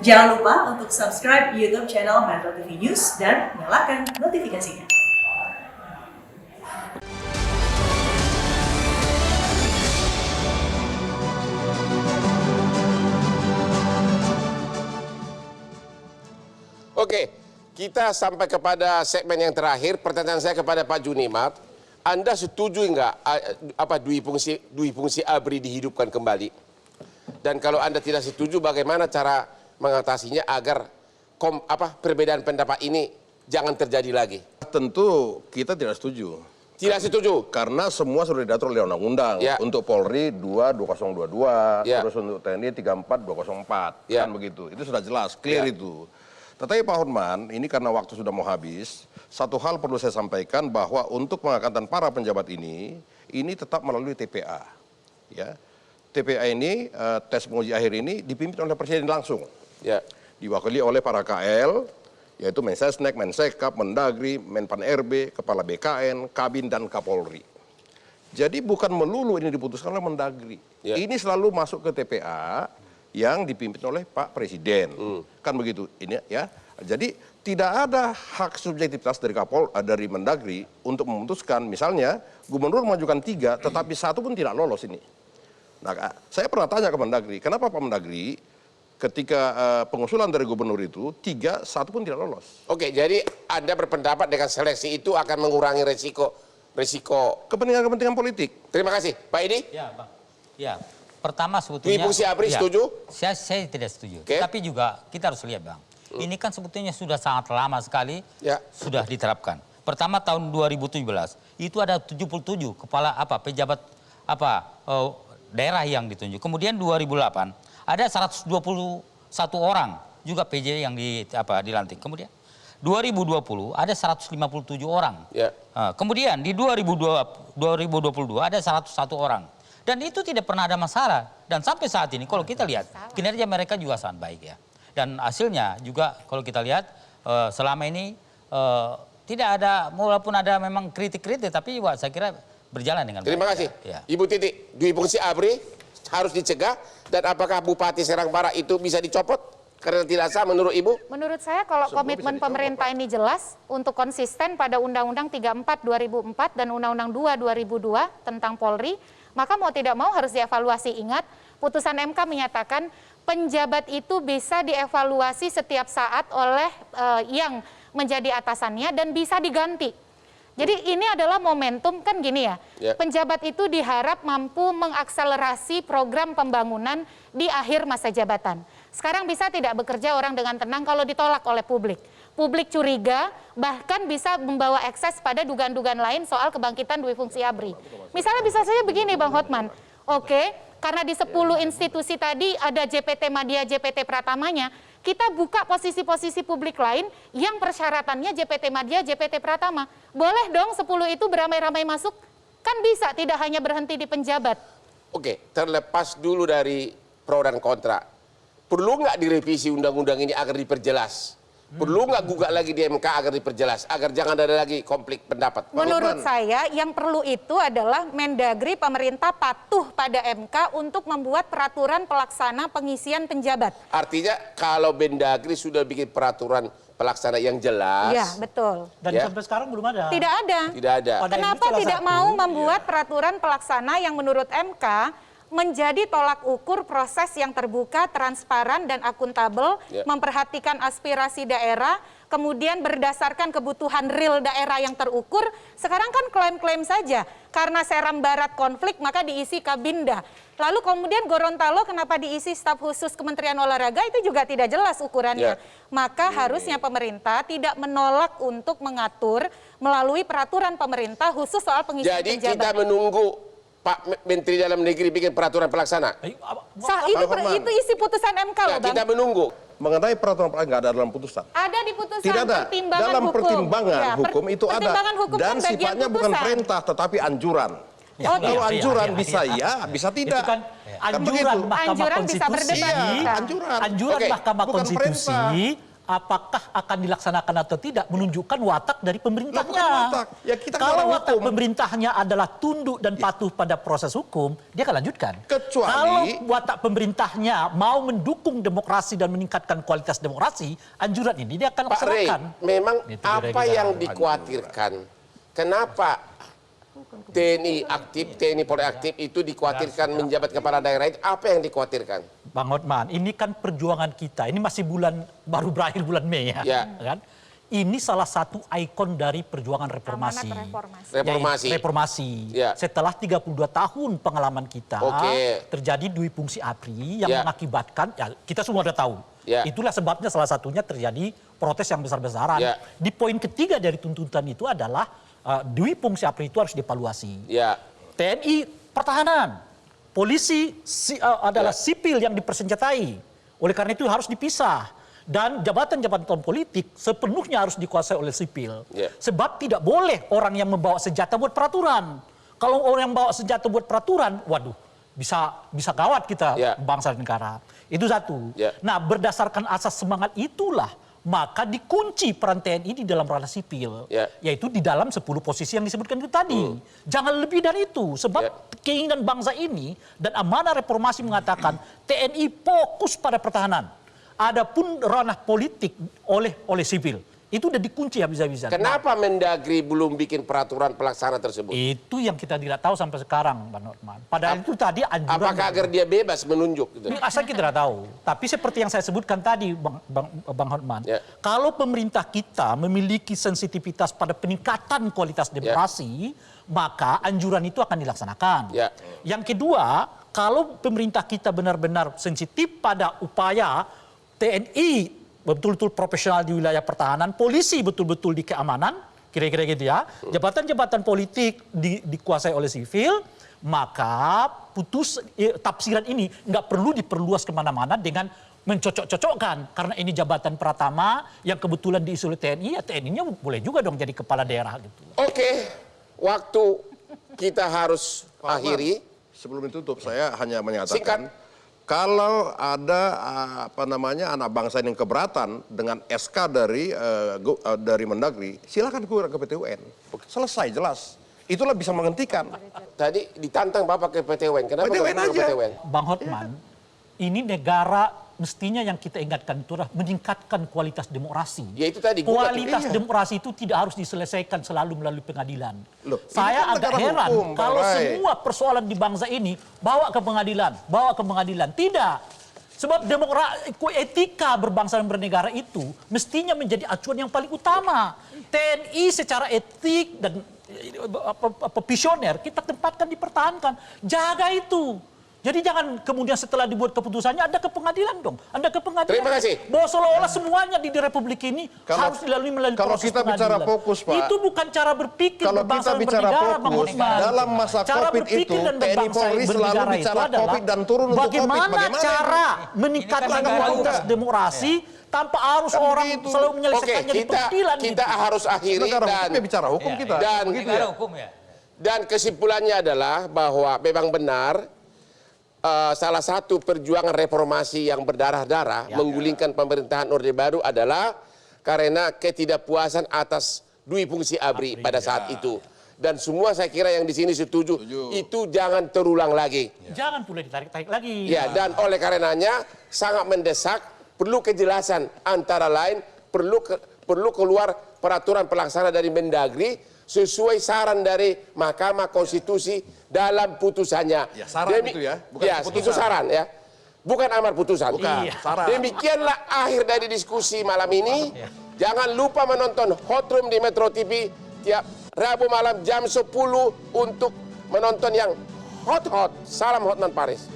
Jangan lupa untuk subscribe YouTube channel Metro TV News dan nyalakan notifikasinya. Oke, kita sampai kepada segmen yang terakhir. Pertanyaan saya kepada Pak Junimart, Anda setuju nggak dui fungsi ABRI dihidupkan kembali? Dan kalau Anda tidak setuju, bagaimana cara mengatasinya agar perbedaan pendapat ini jangan terjadi lagi? Tentu kita tidak setuju. Tidak setuju? Karena semua sudah diatur oleh undang-undang. Ya. Untuk Polri 2.2022, Ya. terus untuk TNI 34.204, Ya. kan begitu. Itu sudah jelas, clear Ya. itu. Tetapi Pak Hotman, ini karena waktu sudah mau habis, satu hal perlu saya sampaikan bahwa untuk pengangkatan para penjabat ini tetap melalui TPA. Ya. TPA ini, tes penguji akhir ini dipimpin oleh Presiden langsung. Ya. Diwakili oleh para KL, yaitu Mensesnek, Mensekap, Mendagri, Menpan RB, Kepala BKN, Kabin, dan Kapolri. Jadi bukan melulu ini diputuskan oleh Mendagri. Ya. Ini selalu masuk ke TPA yang dipimpin oleh Pak Presiden. Kan begitu. Ini ya. Jadi tidak ada hak subjektivitas dari Mendagri untuk memutuskan, misalnya gubernur mengajukan 3, tetapi 1 pun tidak lolos ini. Nah, saya pernah tanya ke Mendagri, kenapa Pak Mendagri ketika pengusulan dari gubernur itu 3, 1 pun tidak lolos. Oke, jadi Anda berpendapat dengan seleksi itu akan mengurangi resiko Kepentingan politik. Terima kasih. Pak Edi? Ya, Bang. Ya, pertama sebetulnya... Dui fungsi ABRI setuju? Saya tidak setuju. Oke. Tapi juga kita harus lihat, Bang. Ini kan sebetulnya sudah sangat lama sekali sudah diterapkan. Pertama tahun 2017, itu ada 77 kepala pejabat daerah yang ditunjuk. Kemudian 2008 ada 121 orang juga PJ yang dilantik. Kemudian 2020 ada 157 orang. Ya. Kemudian di 2022 ada 101 orang. Dan itu tidak pernah ada masalah. Dan sampai saat ini kalau kita lihat kinerja mereka juga sangat baik ya. Dan hasilnya juga kalau kita lihat selama ini tidak ada, walaupun ada memang kritik-kritik, tapi saya kira berjalan dengan baik. Terima kasih. Ya. Ibu Titi, dui fungsi ABRI harus dicegah, dan apakah Bupati Serang Barat itu bisa dicopot karena tidak sah menurut Ibu? Menurut saya kalau komitmen pemerintah ini jelas untuk konsisten pada Undang-Undang 34 2004 dan Undang-Undang 2 2002 tentang Polri, maka mau tidak mau harus dievaluasi. Ingat, putusan MK menyatakan penjabat itu bisa dievaluasi setiap saat oleh yang menjadi atasannya dan bisa diganti. Jadi ini adalah momentum, kan gini ya, penjabat itu diharap mampu mengakselerasi program pembangunan di akhir masa jabatan. Sekarang bisa tidak bekerja orang dengan tenang kalau ditolak oleh publik. Publik curiga, bahkan bisa membawa ekses pada dugaan-dugaan lain soal kebangkitan dui fungsi ABRI. Misalnya bisa saja begini Bang Hotman, karena di 10 institusi tadi ada JPT Madya, JPT Pratamanya, kita buka posisi-posisi publik lain yang persyaratannya JPT Madya, JPT Pratama. Boleh dong 10 itu beramai-ramai masuk? Kan bisa, tidak hanya berhenti di penjabat. Oke, terlepas dulu dari pro dan kontra, perlu nggak direvisi undang-undang ini agar diperjelas? Perlu nggak gugat lagi di MK agar diperjelas, agar jangan ada lagi konflik pendapat? Menurut saya yang perlu itu adalah Mendagri, pemerintah patuh pada MK untuk membuat peraturan pelaksana pengisian penjabat. Artinya kalau Mendagri sudah bikin peraturan pelaksana yang jelas. Ya, betul. Dan sampai sekarang belum ada. Tidak ada. Tidak ada. Kenapa tidak mau membuat peraturan pelaksana yang menurut MK menjadi tolak ukur proses yang terbuka, transparan, dan akuntabel, memperhatikan aspirasi daerah, kemudian berdasarkan kebutuhan real daerah yang terukur. Sekarang kan klaim-klaim saja, karena Seram Barat konflik maka diisi Kabinda. Lalu kemudian Gorontalo kenapa diisi staf khusus Kementerian Olahraga, itu juga tidak jelas ukurannya. Maka harusnya pemerintah tidak menolak untuk mengatur melalui peraturan pemerintah khusus soal pengisian penjabat. Jadi kita menunggu Pak Menteri Dalam Negeri bikin peraturan pelaksana. Itu isi putusan MK loh, Bang. Kita menunggu. Mengenai peraturan pelaksana nggak ada dalam putusan. Ada di putusan Tidak ada. pertimbangan Dalam hukum. pertimbangan hukum itu ada. Pertimbangan hukum Dan kan bagian sifatnya bukan putusan. perintah, tetapi anjuran. Kalau anjuran bisa ya, bisa tidak. Itu kan anjuran Mahkamah Anjuran bisa Konstitusi. berdebat. Anjuran. Anjuran Oke, Mahkamah bukan Konstitusi apakah akan dilaksanakan atau tidak menunjukkan watak dari pemerintahnya. Bukan watak. Ya, kita kalau kena watak hukum. pemerintahnya adalah tunduk dan patuh pada proses hukum, dia akan lanjutkan. Kecuali- kalau watak pemerintahnya mau mendukung demokrasi dan meningkatkan kualitas demokrasi, anjuran ini dia akan Pak Rey, laksanakan. memang Itu apa kira-kira. yang dikhawatirkan? Kenapa TNI aktif, TNI Polri aktif itu dikhawatirkan menjabat kepala daerah itu? Apa yang dikhawatirkan? Bang Hotman, ini kan perjuangan kita. Ini masih baru berakhir bulan Mei ya. Ya. Kan? Ini salah satu ikon dari perjuangan reformasi. Amanat reformasi. Reformasi. Yaitu reformasi. Ya. Setelah 32 tahun pengalaman kita, Oke. terjadi dui fungsi APRI yang Ya. mengakibatkan, ya kita semua sudah tahu. Ya. Itulah sebabnya salah satunya terjadi protes yang besar-besaran. Ya. Di poin ketiga dari tuntutan itu adalah dui fungsi APRI itu harus dievaluasi. Ya, TNI pertahanan, polisi adalah Ya. sipil yang dipersenjatai. Oleh karena itu harus dipisah. Dan jabatan-jabatan politik sepenuhnya harus dikuasai oleh sipil. Ya. Sebab tidak boleh orang yang membawa senjata buat peraturan. Kalau orang yang bawa senjata buat peraturan, waduh, bisa gawat kita Ya. bangsa dan negara. Itu satu. Ya. Nah, berdasarkan asas semangat itulah maka dikunci peran TNI di dalam ranah sipil, Ya. yaitu di dalam 10 posisi yang disebutkan itu tadi. Jangan lebih dari itu, sebab Ya. keinginan bangsa ini dan amanah reformasi mengatakan TNI fokus pada pertahanan. Adapun ranah politik oleh sipil itu udah dikunci habis-habisan. kenapa Mendagri belum bikin peraturan pelaksana tersebut? Itu yang kita tidak tahu sampai sekarang, Bang Hotman. Padahal itu tadi anjuran. Apakah agar dia bebas menunjuk? Gitu? Ini asal kita tidak tahu. Tapi seperti yang saya sebutkan tadi, Bang Hotman, Ya. kalau pemerintah kita memiliki sensitivitas pada peningkatan kualitas demokrasi, maka anjuran itu akan dilaksanakan. Ya. Yang kedua, kalau pemerintah kita benar-benar sensitif pada upaya TNI betul-betul profesional di wilayah pertahanan, polisi betul-betul di keamanan, kira-kira gitu ya. Jabatan-jabatan politik dikuasai oleh sivil, maka tafsiran ini nggak perlu diperluas kemana-mana dengan mencocok-cocokkan. Karena ini jabatan pertama yang kebetulan diisi oleh TNI, ya TNI-nya boleh juga dong jadi kepala daerah gitu. Oke, waktu kita harus akhiri. Sebelum ditutup, saya hanya menyatakan, Singkat. kalau ada anak bangsa yang keberatan dengan SK dari Mendagri, silakan ke PT UN. Selesai, jelas. Itulah bisa menghentikan. Tadi ditantang Bapak ke PT UN. Kenapa PT UN nggak ke aja. PT UN? Bang Hotman, ini negara mestinya yang kita ingatkan itu adalah meningkatkan kualitas demokrasi. Ya itu tadi, gugat. Kualitas Iya. demokrasi itu tidak harus diselesaikan selalu melalui pengadilan. Loh, ini Saya kan agak negara heran hukum, Bang kalau Ray. semua persoalan di bangsa ini bawa ke pengadilan. Tidak. Sebab etika berbangsa dan bernegara itu mestinya menjadi acuan yang paling utama. TNI secara etik dan visioner kita tempatkan dipertahankan. Jaga itu. Jadi jangan kemudian setelah dibuat keputusannya Anda ke pengadilan dong. Anda ke pengadilan. Terima kasih. Bahwa seolah-olah semuanya di Republik ini harus dilalui melalui kalau proses kita bicara pengadilan. fokus, Pak. Itu bukan cara berpikir Kalau berbangsa kita dan bicara bernegara, Bang fokus, Hotman. dalam masa Cara COVID berpikir itu, dan TNI berbangsa Polri selalu bernegara bicara itu adalah COVID dan turun untuk COVID. bagaimana Bagaimana cara meningkatkan Ini kan negara kualitas hukum. demokrasi tanpa harus Kan orang begitu. selalu Oke, menyelesaikannya di pengadilan. kita gitu. harus akhiri Negara dan hukum ya bicara hukum kita. Dan Begitu Negara ya. hukum ya. Dan kesimpulannya adalah bahwa memang benar salah satu perjuangan reformasi yang berdarah-darah menggulingkan pemerintahan Orde Baru adalah karena ketidakpuasan atas dui fungsi ABRI pada saat itu. Dan semua saya kira yang di sini setuju, itu jangan terulang lagi. Jangan pula ditarik-tarik lagi. Ya, dan oleh karenanya sangat mendesak, perlu kejelasan antara lain, perlu keluar peraturan pelaksana dari Mendagri sesuai saran dari Mahkamah Konstitusi dalam putusannya. Ya, saran itu ya, bukan ya, keputusan. itu saran ya. Bukan amar putusan. Bukan, Iya. saran. Demikianlah akhir dari diskusi malam ini. Jangan lupa menonton Hot Room di Metro TV tiap Rabu malam jam 10 untuk menonton yang hot-hot. Salam Hotman Paris.